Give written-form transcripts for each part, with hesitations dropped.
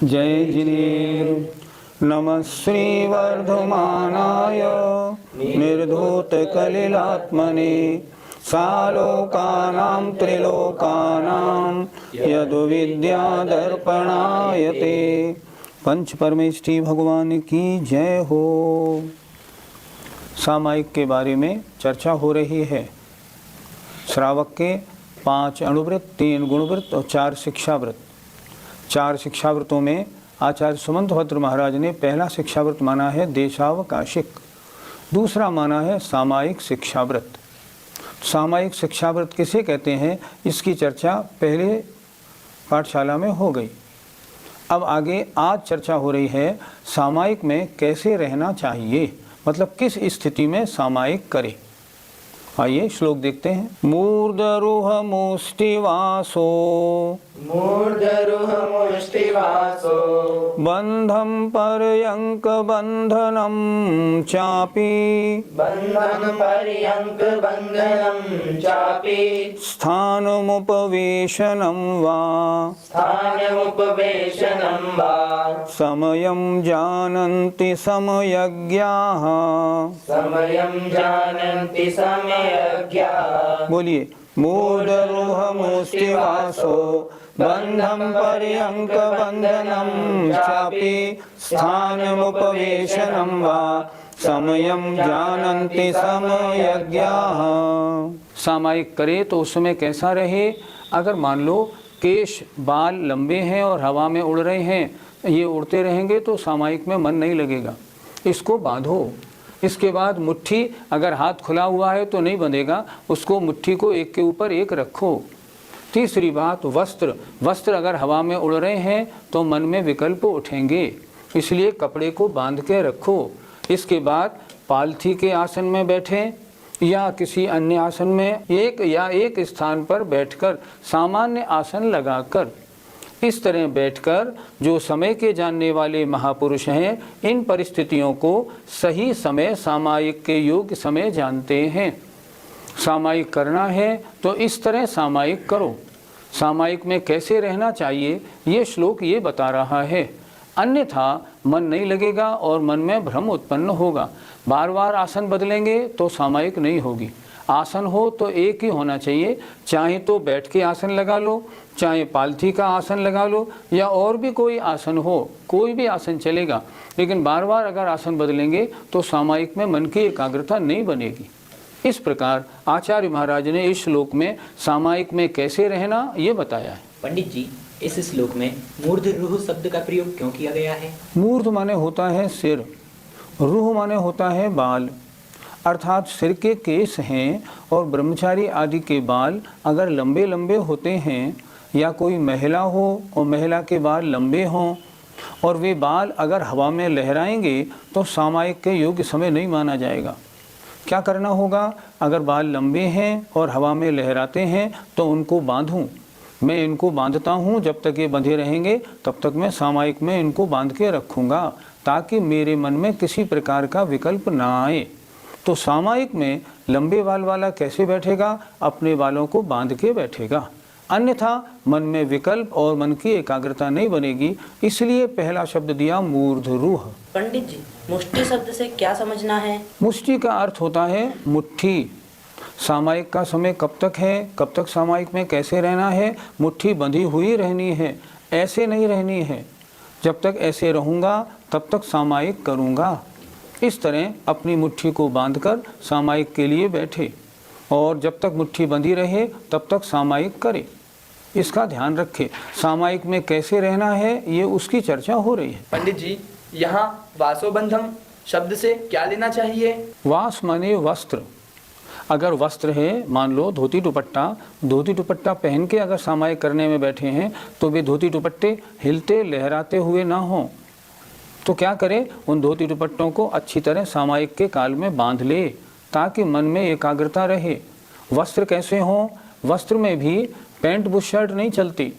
जय जिनेन्द्र। नमः श्रीवर्धमानाय निर्धूतकलिलात्मने सालोकानां त्रिलोकानां यदुविद्यादर्पणाय ते। पंच परमेष्ठी भगवान की जय हो। सामायिक के बारे में चर्चा हो रही है। श्रावक के 5 अणुव्रत, 3 गुणव्रत और 4 शिक्षाव्रत। 4 शिक्षाव्रतों में आचार्य सुमंतभद्र महाराज ने पहला शिक्षाव्रत माना है देशावकाशिक, दूसरा माना है सामायिक शिक्षाव्रत। सामायिक शिक्षाव्रत किसे कहते हैं, इसकी चर्चा पहले पाठशाला में हो गई। अब आगे आज चर्चा हो रही है सामायिक में कैसे रहना चाहिए, मतलब किस स्थिति में सामायिक करें। आइए श्लोक देखते हैं। मूर्धरुह मुष्टिवासो बंधम पर्यंक बंधनम चापि स्थानमुपवेशनं वा समयं जानन्ति समयज्ञाः। बोलिए। मूर्धरुह मुष्टिवासो बंधम पर्यंक बंधनम चापि स्थानमुपवेशनं वा समयं जानन्ति समयज्ञाः। सामायिक करे तो उस समय कैसा रहे। अगर मान लो केश बाल लंबे हैं और हवा में उड़ रहे हैं, ये उड़ते रहेंगे तो सामायिक में मन नहीं लगेगा, इसको बांधो। इसके बाद मुट्ठी, अगर हाथ खुला हुआ है तो नहीं बंधेगा, उसको मुट्ठी को एक के ऊपर एक रखो। तीसरी बात वस्त्र अगर हवा में उड़ रहे हैं तो मन में विकल्प उठेंगे, इसलिए कपड़े को बांध के रखो। इसके बाद पालथी के आसन में बैठें या किसी अन्य आसन में एक स्थान पर बैठकर सामान्य आसन लगाकर, इस तरह बैठकर जो समय के जानने वाले महापुरुष हैं इन परिस्थितियों को सही समय सामायिक के योग्य समय जानते हैं। सामायिक करना है तो इस तरह सामायिक करो। सामायिक में कैसे रहना चाहिए ये श्लोक ये बता रहा है, अन्यथा मन नहीं लगेगा और मन में भ्रम उत्पन्न होगा। बार बार आसन बदलेंगे तो सामायिक नहीं होगी। आसन हो तो एक ही होना चाहिए, चाहे तो बैठ के आसन लगा लो, चाहे पालथी का आसन लगा लो या और भी कोई आसन हो, कोई भी आसन चलेगा। लेकिन बार बार अगर आसन बदलेंगे तो सामायिक में मन की एकाग्रता नहीं बनेगी। इस प्रकार आचार्य महाराज ने इस श्लोक में सामायिक में कैसे रहना ये बताया है। पंडित जी, इस श्लोक में मूर्धरुह शब्द का प्रयोग क्यों किया गया है? मूर्ध माने होता है सिर, रुह माने होता है बाल, अर्थात सिर के केस हैं और ब्रह्मचारी आदि के बाल अगर लंबे लंबे होते हैं या कोई महिला हो और महिला के बाल लंबे हों और वे बाल अगर हवा में लहराएंगे तो सामायिक के योग्य समय नहीं माना जाएगा। क्या करना होगा, अगर बाल लंबे हैं और हवा में लहराते हैं तो उनको बांधूं। मैं इनको बांधता हूँ, जब तक ये बंधे रहेंगे तब तक मैं सामायिक में इनको बांध के रखूँगा ताकि मेरे मन में किसी प्रकार का विकल्प ना आए। तो सामायिक में लंबे बाल वाला कैसे बैठेगा, अपने बालों को बांध के बैठेगा, अन्यथा मन में विकल्प और मन की एकाग्रता नहीं बनेगी। इसलिए पहला शब्द दिया मूर्धरुह। पंडित जी, मुष्टि शब्द से क्या समझना है? मुष्टि का अर्थ होता है मुट्ठी। सामायिक का समय कब तक है, कब तक सामायिक में कैसे रहना है, मुट्ठी बंधी हुई रहनी है, ऐसे नहीं रहनी है। जब तक ऐसे रहूँगा तब तक सामायिक करूँगा। इस तरह अपनी मुट्ठी को बांधकर सामायिक के लिए बैठे और जब तक मुट्ठी बंधी रहे तब तक सामायिक करे, इसका ध्यान रखे। सामायिक में कैसे रहना है ये उसकी चर्चा हो रही है। पंडित जी, यहाँ वासोबंधम शब्द से क्या लेना चाहिए? वास माने वस्त्र। अगर वस्त्र है, मान लो धोती दुपट्टा पहन के अगर सामायिक करने में बैठे हैं तो वे धोती दुपट्टे हिलते लहराते हुए ना हों, तो क्या करें, उन धोती दुपट्टों को अच्छी तरह सामायिक के काल में बांध ले ताकि मन में एकाग्रता रहे। वस्त्र कैसे हों, वस्त्र में भी पैंट बुशर्ट नहीं चलती।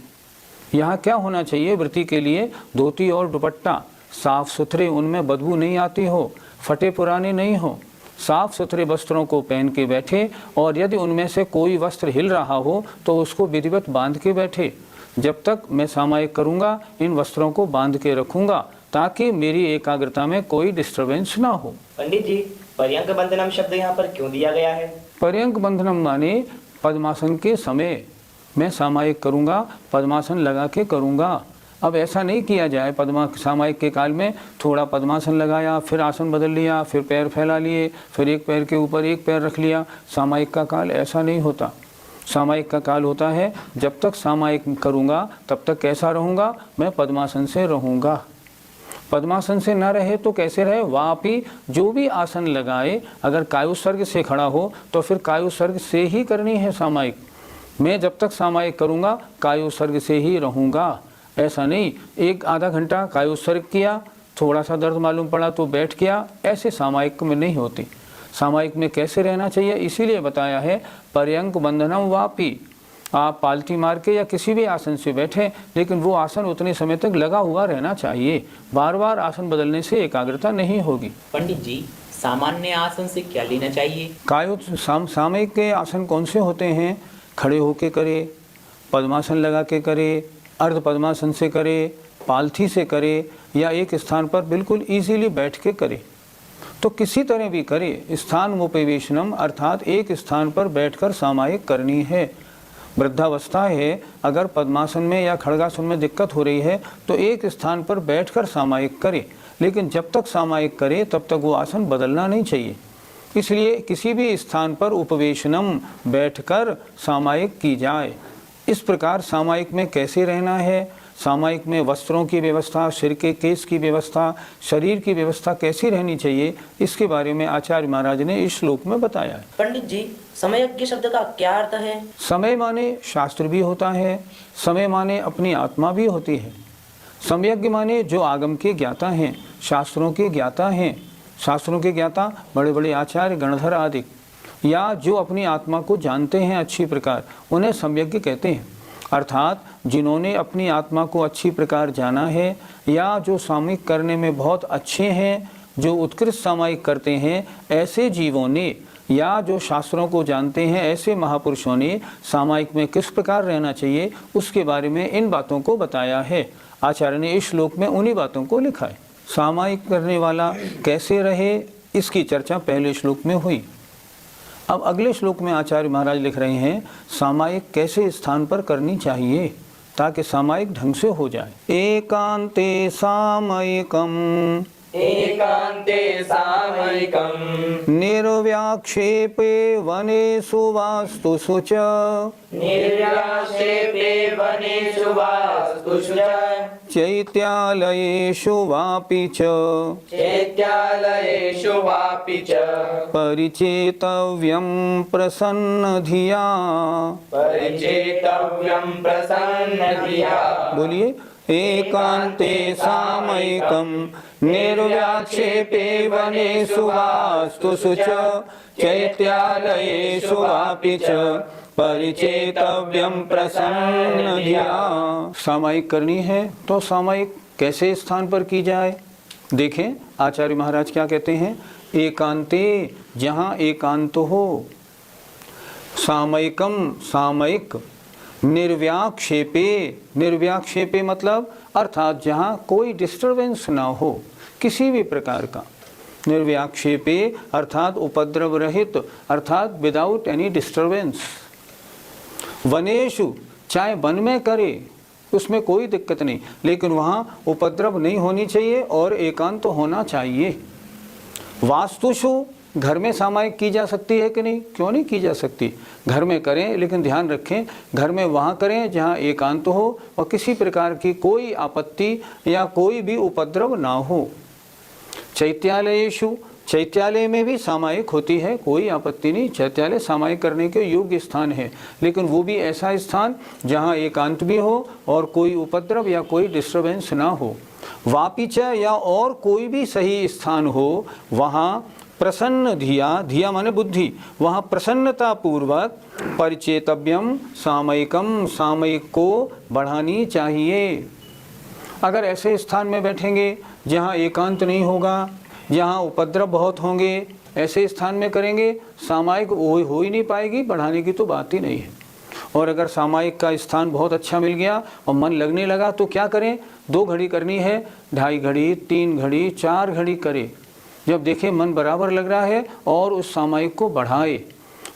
यहाँ क्या होना चाहिए, व्रती के लिए धोती और दुपट्टा साफ सुथरे, उनमें बदबू नहीं आती हो, फटे पुराने नहीं हो, साफ सुथरे वस्त्रों को पहन के बैठे और यदि उनमें से कोई वस्त्र हिल रहा हो तो उसको विधिवत बांध के बैठे। जब तक मैं सामायिक करूँगा इन वस्त्रों को बांध के रखूँगा ताकि मेरी एकाग्रता में कोई डिस्टरबेंस ना हो। पंडित जी, पर्यंक बंधनम शब्द यहाँ पर क्यों दिया गया है? पर्यंक बंधनम माने पद्मासन के समय मैं सामायिक करूँगा, पद्मासन लगा के करूँगा। अब ऐसा नहीं किया जाए सामायिक के काल में थोड़ा पद्मासन लगाया, फिर आसन बदल लिया, फिर पैर फैला लिए, फिर एक पैर के ऊपर एक पैर रख लिया। सामायिक का काल ऐसा नहीं होता। सामायिक का काल होता है जब तक सामायिक करूँगा तब तक कैसा रहूँगा? मैं पद्मासन से रहूँगा। पद्मासन से ना रहे तो कैसे रहे? वापी जो भी आसन लगाए अगर कायुसर्ग से खड़ा हो तो फिर कायुसर्ग से ही करनी है सामायिक। मैं जब तक सामायिक करूँगा कायुसर्ग से ही रहूँगा। ऐसा नहीं एक आधा घंटा कायुसर्ग किया, थोड़ा सा दर्द मालूम पड़ा तो बैठ गया, ऐसे सामायिक में नहीं होती। सामायिक में कैसे रहना चाहिए इसीलिए बताया है पर्यंक बंधनम वापी। आप पालती मार के या किसी भी आसन से बैठे लेकिन वो आसन उतने समय तक लगा हुआ रहना चाहिए। बार बार आसन बदलने से एकाग्रता नहीं होगी। पंडित जी, सामान्य आसन से क्या लेना चाहिए? सामयिक के आसन कौन से होते हैं? खड़े होके करे, पद्मासन लगा के करे, अर्ध पद्मासन से करे, पालथी से करे या एक स्थान पर बिल्कुल इजीली बैठ के करे। तो किसी तरह भी करे, स्थान उपवेशनम अर्थात एक स्थान पर बैठकर सामायिक करनी है। वृद्धावस्था है, अगर पद्मासन में या खड़गासन में दिक्कत हो रही है तो एक स्थान पर बैठकर सामायिक करे, लेकिन जब तक सामायिक करे तब तक वो आसन बदलना नहीं चाहिए। इसलिए किसी भी स्थान पर उपवेशनम बैठकर सामायिक की जाए। इस प्रकार सामायिक में कैसे रहना है, सामायिक में वस्त्रों की व्यवस्था, सिर के केस की व्यवस्था, शरीर की व्यवस्था कैसी रहनी चाहिए, इसके बारे में आचार्य महाराज ने इस श्लोक में बताया है। पंडित जी, समयज्ञ शब्द का क्या अर्थ है? समय माने शास्त्र भी होता है, समय माने अपनी आत्मा भी होती है। समयज्ञ माने जो आगम के ज्ञाता हैं, शास्त्रों के ज्ञाता हैं। शास्त्रों के ज्ञाता बड़े बड़े आचार्य गणधर आदि, या जो अपनी आत्मा को जानते हैं अच्छी प्रकार, उन्हें सम्यज्ञ कहते हैं। अर्थात जिन्होंने अपनी आत्मा को अच्छी प्रकार जाना है या जो सामयिक करने में बहुत अच्छे हैं, जो उत्कृष्ट सामयिक करते हैं, ऐसे जीवों ने या जो शास्त्रों को जानते हैं ऐसे महापुरुषों ने सामयिक में किस प्रकार रहना चाहिए उसके बारे में इन बातों को बताया है। आचार्य ने इस श्लोक में उन्हीं बातों को लिखा है। सामयिक करने वाला कैसे रहे इसकी चर्चा पहले श्लोक में हुई। अब अगले श्लोक में आचार्य महाराज लिख रहे हैं सामायिक कैसे स्थान पर करनी चाहिए ताकि सामायिक ढंग से हो जाए। एकांते सामयिकम एकांते सामयिकम निर्व्याक्षेपे वनेषु वास्तुषु च निर्व्याक्षेपे वनेषु वास्तुषु च चैत्यालयेषु वापि च चैत्यालयेषु वापि च परिचेतव्यं प्रसन्नधिया। परिचेतव्यं प्रसन्नधिया। बोलिए, एकांते सामयिकम निर्व्याक्षेपे वनेषु वास्तुषु च चैत्यालयेषु वापि च परिचेतव्यं प्रसन्नधिया। सामयिक करनी है तो सामयिक कैसे स्थान पर की जाए? देखें आचार्य महाराज क्या कहते हैं, एकांते जहाँ एकांत हो, सामयिकम सामयिक, निर्व्याक्षेपे, निर्व्याक्षेपे मतलब अर्थात जहाँ कोई डिस्टरबेंस ना हो किसी भी प्रकार का। निर्व्याक्षेपे अर्थात उपद्रव रहित, अर्थात विदाउट एनी डिस्टरबेंस। वनेषु, चाहे वन में करे उसमें कोई दिक्कत नहीं, लेकिन वहाँ उपद्रव नहीं होनी चाहिए और एकांत होना चाहिए। वास्तुषु, घर में सामयिक की जा सकती है कि नहीं? क्यों नहीं की जा सकती? घर में करें, लेकिन ध्यान रखें घर में वहाँ करें जहाँ एकांत हो और किसी प्रकार की कोई आपत्ति या कोई भी उपद्रव ना हो। चैत्यालयेषु, चैत्यालय में भी सामयिक होती है, कोई आपत्ति नहीं। चैत्यालय सामयिक करने के योग्य स्थान है, लेकिन वो भी ऐसा स्थान जहाँ एकांत भी हो और कोई उपद्रव या कोई डिस्टर्बेंस ना हो। वापिच या और कोई भी सही स्थान हो, वहाँ प्रसन्न धिया, धिया माने बुद्धि, वहाँ प्रसन्नता पूर्वक परिचेतव्यम सामयिकम, सामयिक को बढ़ानी चाहिए। अगर ऐसे स्थान में बैठेंगे जहाँ एकांत नहीं होगा, जहाँ उपद्रव बहुत होंगे, ऐसे स्थान में करेंगे सामयिक हो ही नहीं पाएगी, बढ़ाने की तो बात ही नहीं है। और अगर सामायिक का स्थान बहुत अच्छा मिल गया और मन लगने लगा तो क्या करें, 2 घड़ी करनी है, 2.5 घड़ी, 3 घड़ी, 4 घड़ी करे। जब देखे मन बराबर लग रहा है और उस सामायिक को बढ़ाए।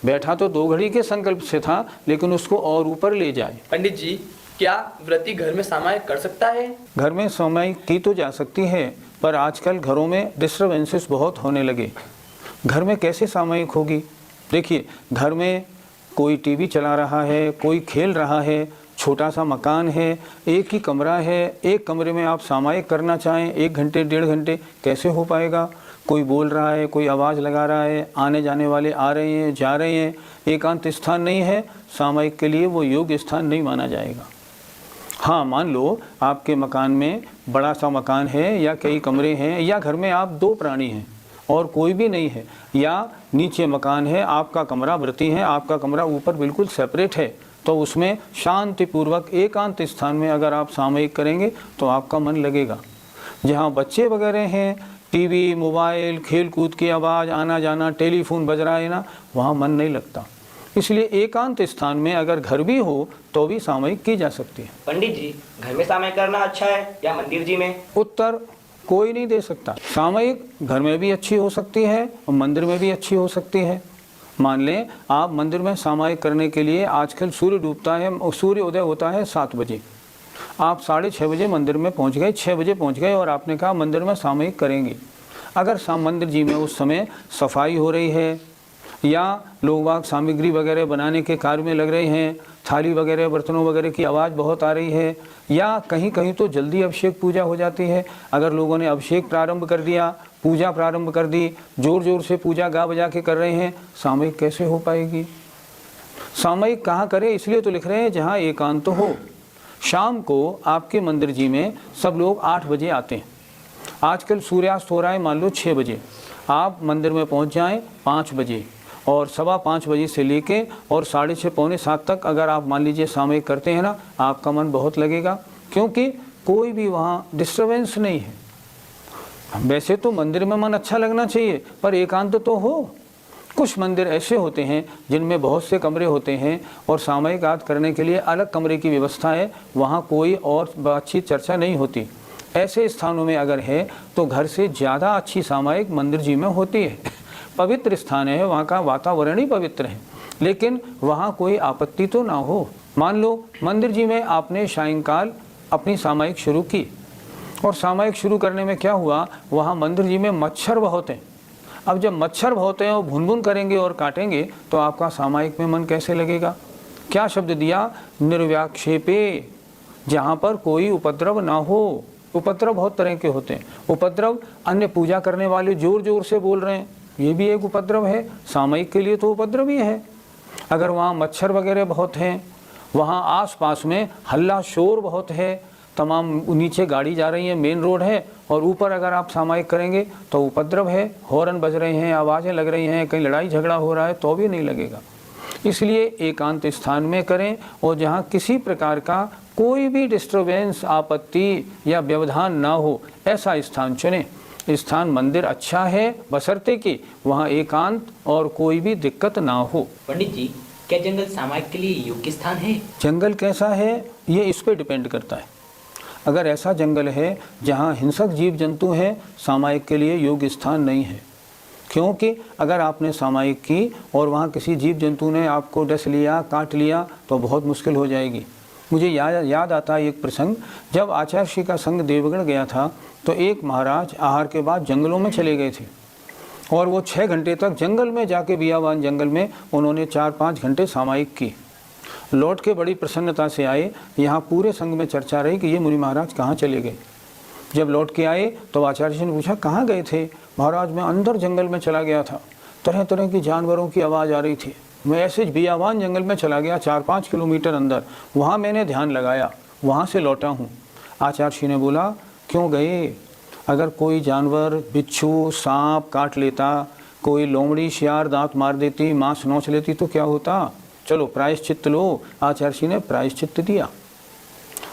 बैठा तो 2 घड़ी के संकल्प से था, लेकिन उसको और ऊपर ले जाए। पंडित जी, क्या व्रती घर में सामायिक कर सकता है? घर में सामायिक की तो जा सकती है, पर आजकल घरों में डिस्टर्बेंसेस बहुत होने लगे। घर में कैसे सामायिक होगी? देखिए, घर में कोई टीवी चला रहा है, कोई खेल रहा है, छोटा सा मकान है, एक ही कमरा है, एक कमरे में आप सामायिक करना चाहें 1 घंटे 1.5 घंटे, कैसे हो पाएगा? कोई बोल रहा है, कोई आवाज़ लगा रहा है, आने जाने वाले आ रहे हैं, जा रहे हैं, एकांत स्थान नहीं है सामायिक के लिए, वो योग्य स्थान नहीं माना जाएगा। हाँ, मान लो आपके मकान में बड़ा सा मकान है या कई कमरे हैं, या घर में आप 2 प्राणी हैं और कोई भी नहीं है, या नीचे मकान है, आपका कमरा व्रती है, आपका कमरा ऊपर बिल्कुल सेपरेट है, तो उसमें शांतिपूर्वक एकांत स्थान में अगर आप सामयिक करेंगे तो आपका मन लगेगा। जहाँ बच्चे वगैरह हैं, टीवी, मोबाइल, खेल कूद की आवाज़, आना जाना, टेलीफोन बज रहा है ना, वहाँ मन नहीं लगता। इसलिए एकांत स्थान में अगर घर भी हो तो भी सामयिक की जा सकती है। पंडित जी, घर में सामयिक करना अच्छा है या मंदिर जी में? उत्तर कोई नहीं दे सकता। सामयिक घर में भी अच्छी हो सकती है और मंदिर में भी अच्छी हो सकती है। मान लें आप मंदिर में सामयिक करने के लिए, आजकल सूर्य डूबता है और सूर्य उदय होता है 7 बजे, आप 6:30 बजे मंदिर में पहुंच गए, 6 बजे पहुंच गए और आपने कहा मंदिर में सामयिक करेंगे। अगर मंदिर जी में उस समय सफाई हो रही है या लोग बाग सामग्री वगैरह बनाने के कार्य में लग रहे हैं, थाली वगैरह बर्तनों वगैरह की आवाज़ बहुत आ रही है, या कहीं कहीं तो जल्दी अभिषेक पूजा हो जाती है, अगर लोगों ने अभिषेक प्रारंभ कर दिया, पूजा प्रारंभ कर दी, जोर जोर से पूजा गा बजा के कर रहे हैं, सामयिक कैसे हो पाएगी? सामयिक कहाँ करें? इसलिए तो लिख रहे हैं जहाँ एकांत हो। शाम को आपके मंदिर जी में सब लोग 8 बजे आते हैं। आजकल सूर्यास्त हो रहा है मान लो 6 बजे, आप मंदिर में पहुंच जाएं 5 बजे, और 5:15 बजे से लेके और 6:30 पौने 7 तक अगर आप मान लीजिए सामयिक करते हैं ना, आपका मन बहुत लगेगा, क्योंकि कोई भी वहाँ डिस्टर्बेंस नहीं है। वैसे तो मंदिर में मन अच्छा लगना चाहिए, पर एकांत तो हो। कुछ मंदिर ऐसे होते हैं जिनमें बहुत से कमरे होते हैं और सामयिक आदि करने के लिए अलग कमरे की व्यवस्था है, वहाँ कोई और बातचीत चर्चा नहीं होती। ऐसे स्थानों में अगर है तो घर से ज़्यादा अच्छी सामयिक मंदिर जी में होती है। पवित्र स्थान है, वहाँ का वातावरण ही पवित्र है, लेकिन वहाँ कोई आपत्ति तो ना हो। मान लो मंदिर जी में आपने सायंकाल अपनी सामयिक शुरू की, और सामयिक शुरू करने में क्या हुआ, वहाँ मंदिर जी में मच्छर बहुत हैं। अब जब मच्छर बहुत हैं और भुन-भुन करेंगे और काटेंगे तो आपका सामयिक में मन कैसे लगेगा? क्या शब्द दिया? निर्व्याक्षेपे, जहाँ पर कोई उपद्रव ना हो। उपद्रव बहुत तरह के होते हैं। उपद्रव, अन्य पूजा करने वाले जोर जोर से बोल रहे हैं, ये भी एक उपद्रव है। सामयिक के लिए तो उपद्रव ही है। अगर वहाँ मच्छर वगैरह बहुत हैं, वहाँ आसपास में हल्ला शोर बहुत है, तमाम नीचे गाड़ी जा रही है, मेन रोड है, और ऊपर अगर आप सामयिक करेंगे तो उपद्रव है, हॉर्न बज रहे हैं, आवाज़ें लग रही हैं, कहीं लड़ाई झगड़ा हो रहा है तो भी नहीं लगेगा। इसलिए एकांत स्थान में करें, और जहाँ किसी प्रकार का कोई भी डिस्टर्बेंस, आपत्ति या व्यवधान ना हो, ऐसा स्थान चुनें। स्थान मंदिर अच्छा है बशर्ते कि वहाँ एकांत और कोई भी दिक्कत ना हो। पंडित जी, क्या जंगल सामायिक के लिए योग्य स्थान है? जंगल कैसा है ये इस पर डिपेंड करता है। अगर ऐसा जंगल है जहाँ हिंसक जीव जंतु हैं, सामयिक के लिए योग्य स्थान नहीं है। क्योंकि अगर आपने सामयिक की और वहाँ किसी जीव जंतु ने आपको डस लिया, काट लिया, तो बहुत मुश्किल हो जाएगी। मुझे याद आता है एक प्रसंग, जब आचार्य श्री का संग देवगढ़ गया था तो एक महाराज आहार के बाद जंगलों में चले गए थे, और वो 6 घंटे तक जंगल में जाके बियावान जंगल में उन्होंने 4-5 घंटे सामयिक की। लौट के बड़ी प्रसन्नता से आए। यहाँ पूरे संघ में चर्चा रही कि ये मुनि महाराज कहाँ चले गए। जब लौट के आए तो आचार्य जी ने पूछा कहाँ गए थे? महाराज मैं अंदर जंगल में चला गया था, तरह तरह की जानवरों की आवाज़ आ रही थी, मैं ऐसे बियावान जंगल में चला गया 4-5 किलोमीटर अंदर, वहाँ मैंने ध्यान लगाया, वहाँ से लौटा हूँ। आचार्य जी ने बोला क्यों गए? अगर कोई जानवर, बिच्छू, सांप काट लेता, कोई लोमड़ी शियार दांत मार देती, मांस नोच लेती तो क्या होता? चलो प्रायश्चित्त लो। आचार्य जी ने प्रायश्चित्त दिया।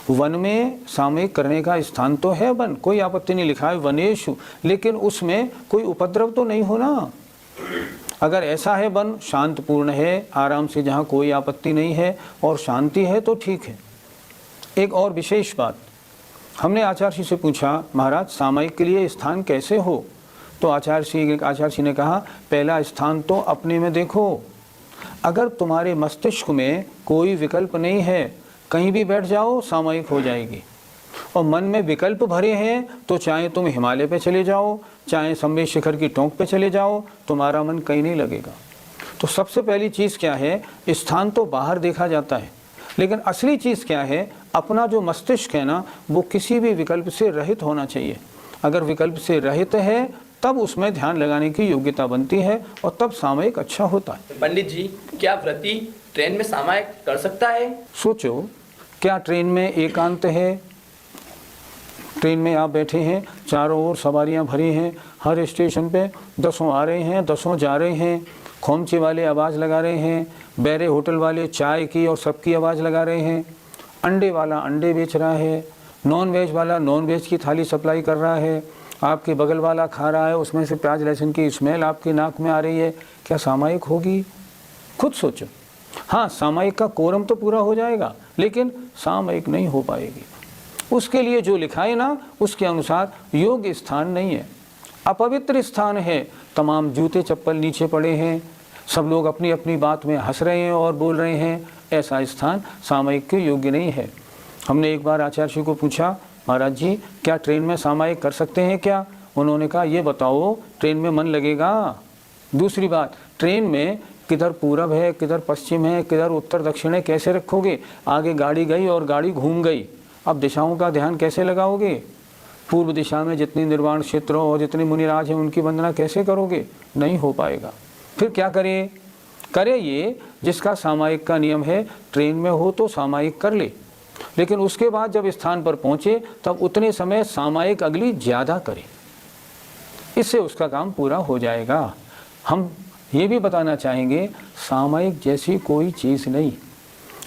वन में सामयिक करने का स्थान तो है वन, कोई आपत्ति नहीं, लिखा है वनेषु, लेकिन उसमें कोई उपद्रव तो नहीं होना। अगर ऐसा है वन शांतपूर्ण है, आराम से, जहाँ कोई आपत्ति नहीं है और शांति है तो ठीक है। एक और विशेष बात, हमने आचार्य जी से पूछा, महाराज सामयिक के लिए स्थान कैसे हो? तो आचार्य जी ने कहा, पहला स्थान तो अपने में देखो। अगर तुम्हारे मस्तिष्क में कोई विकल्प नहीं है, कहीं भी बैठ जाओ सामयिक हो जाएगी। और मन में विकल्प भरे हैं तो चाहे तुम हिमालय पे चले जाओ, चाहे संवेद शिखर की टोंक पे चले जाओ, तुम्हारा मन कहीं नहीं लगेगा। तो सबसे पहली चीज़ क्या है, स्थान तो बाहर देखा जाता है, लेकिन असली चीज़ क्या है, अपना जो मस्तिष्क है ना, वो किसी भी विकल्प से रहित होना चाहिए। अगर विकल्प से रहित है तब उसमें ध्यान लगाने की योग्यता बनती है और तब सामयिक अच्छा होता है। पंडित जी, क्या व्रती ट्रेन में सामयिक कर सकता है? सोचो, क्या ट्रेन में एकांत है? ट्रेन में आप बैठे हैं, चारों ओर सवारियां भरी हैं, हर स्टेशन पे 10 आ रहे हैं, 10 जा रहे हैं, खोमचे वाले आवाज़ लगा रहे हैं, बैरे होटल वाले चाय की और सबकी आवाज़ लगा रहे हैं, अंडे वाला अंडे बेच रहा है, नॉन वेज वाला नॉन वेज की थाली सप्लाई कर रहा है, आपके बगल वाला खा रहा है, उसमें से प्याज लहसुन की स्मेल आपकी नाक में आ रही है। क्या सामयिक होगी? खुद सोचो। हाँ, सामयिक का कोरम तो पूरा हो जाएगा, लेकिन सामयिक नहीं हो पाएगी। उसके लिए जो लिखा है ना, उसके अनुसार योग्य स्थान नहीं है, अपवित्र स्थान है। तमाम जूते चप्पल नीचे पड़े हैं, सब लोग अपनी अपनी बात में हंस रहे हैं और बोल रहे हैं, ऐसा स्थान सामयिक के योग्य नहीं है। हमने एक बार आचार्य जी को पूछा, महाराज जी क्या ट्रेन में सामयिक कर सकते हैं क्या? उन्होंने कहा, ये बताओ ट्रेन में मन लगेगा? दूसरी बात, ट्रेन में किधर पूरब है, किधर पश्चिम है, किधर उत्तर दक्षिण है, कैसे रखोगे? आगे गाड़ी गई और गाड़ी घूम गई, अब दिशाओं का ध्यान कैसे लगाओगे? पूर्व दिशा में जितने निर्वाण क्षेत्र और जितने मुनिराज हैं उनकी वंदना कैसे करोगे? नहीं हो पाएगा। फिर क्या करे ये जिसका सामयिक का नियम है, ट्रेन में हो तो सामयिक कर ले, लेकिन उसके बाद जब स्थान पर पहुंचे तब उतने समय सामयिक अगली ज़्यादा करे, इससे उसका काम पूरा हो जाएगा। हम ये भी बताना चाहेंगे, सामयिक जैसी कोई चीज़ नहीं।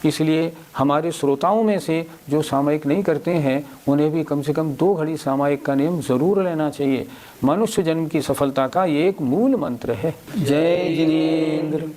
इसलिए हमारे श्रोताओं में से जो सामयिक नहीं करते हैं, उन्हें भी कम से कम 2 घड़ी सामयिक का नियम ज़रूर लेना चाहिए। मनुष्य जन्म की सफलता का ये एक मूल मंत्र है। जय जिनेंद्र।